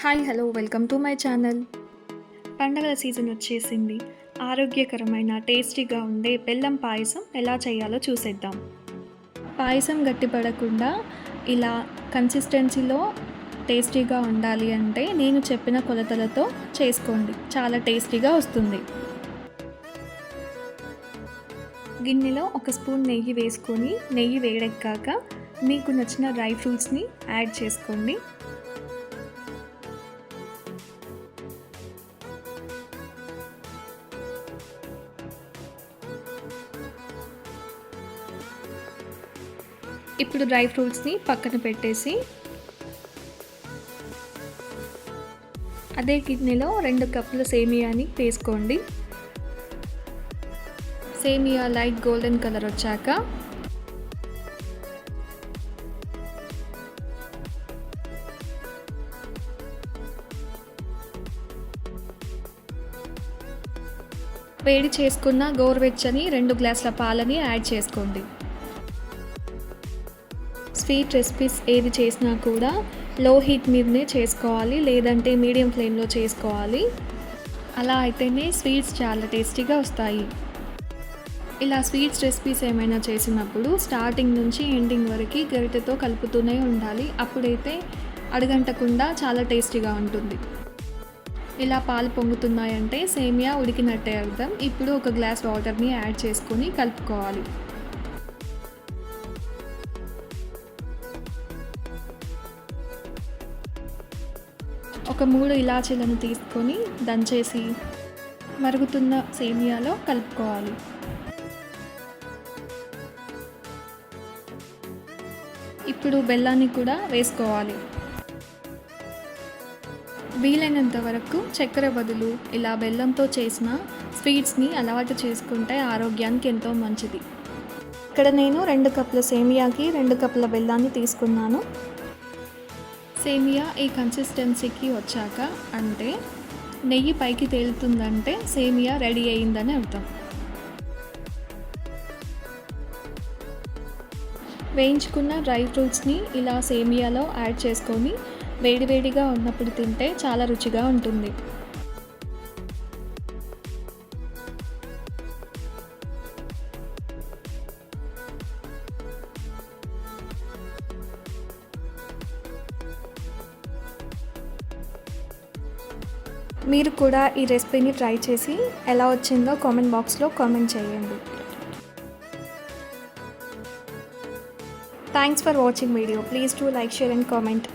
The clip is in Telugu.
Hi hello welcome to my channel. పండగల సీజన్ వచ్చేసింది. ఆరోగ్యకరమైన టేస్టీగా ఉండే బెల్లం పాయసం ఎలా చేయాలో చూసేద్దాం. పాయసం గట్టిపడకుండా ఇలా కన్సిస్టెన్సీలో టేస్టీగా ఉండాలి అంటే నేను చెప్పిన కొలతలతో చేసుకోండి, చాలా టేస్టీగా వస్తుంది. గిన్నెలో ఒక స్పూన్ నెయ్యి వేసుకొని నెయ్యి వేడెక్కాక మీకు నచ్చిన డ్రై ఫ్రూట్స్ని యాడ్ చేసుకోండి. ఇప్పుడు డ్రై ఫ్రూట్స్ని పక్కన పెట్టేసి అదే గిన్నెలో 2 కప్పుల సేమియాని వేసుకోండి. సేమియా లైట్ గోల్డెన్ కలర్ వచ్చాక వేడి చేసుకున్న గోరువెచ్చని 2 గ్లాసుల పాలని యాడ్ చేసుకోండి. స్వీట్ రెసిపీస్ ఏది చేసినా కూడా లో హీట్ మీదనే చేసుకోవాలి, లేదంటే మీడియం ఫ్లేమ్లో చేసుకోవాలి. అలా అయితేనే స్వీట్స్ చాలా టేస్టీగా వస్తాయి. ఇలా స్వీట్స్ రెసిపీస్ ఏమైనా చేసినప్పుడు స్టార్టింగ్ నుంచి ఎండింగ్ వరకు గరిటెతో కలుపుతూనే ఉండాలి. అప్పుడైతే అడుగంటకుండా చాలా టేస్టీగా ఉంటుంది. ఇలా పాలు పొంగుతున్నాయంటే సేమియా ఉడికినట్టే అర్థం. ఇప్పుడు ఒక గ్లాస్ వాటర్ని యాడ్ చేసుకొని కలుపుకోవాలి. ఒక 3 ఇలాచీలను తీసుకొని దంచేసి మరుగుతున్న సేమియాలో కలుపుకోవాలి. ఇప్పుడు బెల్లాన్ని కూడా వేసుకోవాలి. వీలైనంత వరకు చక్కెర బదులు ఇలా బెల్లంతో చేసిన స్వీట్స్ని అలవాటు చేసుకుంటే ఆరోగ్యానికి ఎంతో మంచిది. ఇక్కడ నేను 2 కప్పుల సేమియాకి 2 కప్పుల బెల్లాన్ని తీసుకున్నాను. సేమియా ఈ కన్సిస్టెన్సీకి వచ్చాక అంటే నెయ్యి పైకి తేలుతుందంటే సేమియా రెడీ అయిందని అర్థం. వేయించుకున్న డ్రై ఫ్రూట్స్ని ఇలా సేమియాలో యాడ్ చేసుకొని వేడివేడిగా ఉన్నప్పుడు తింటే చాలా రుచిగా ఉంటుంది. మీరు కూడా ఈ రెసిపీని ట్రై చేసి ఎలా వచ్చిందో కామెంట్ బాక్స్లో కామెంట్ చేయండి. Thanks for watching video. Please do like, share and comment.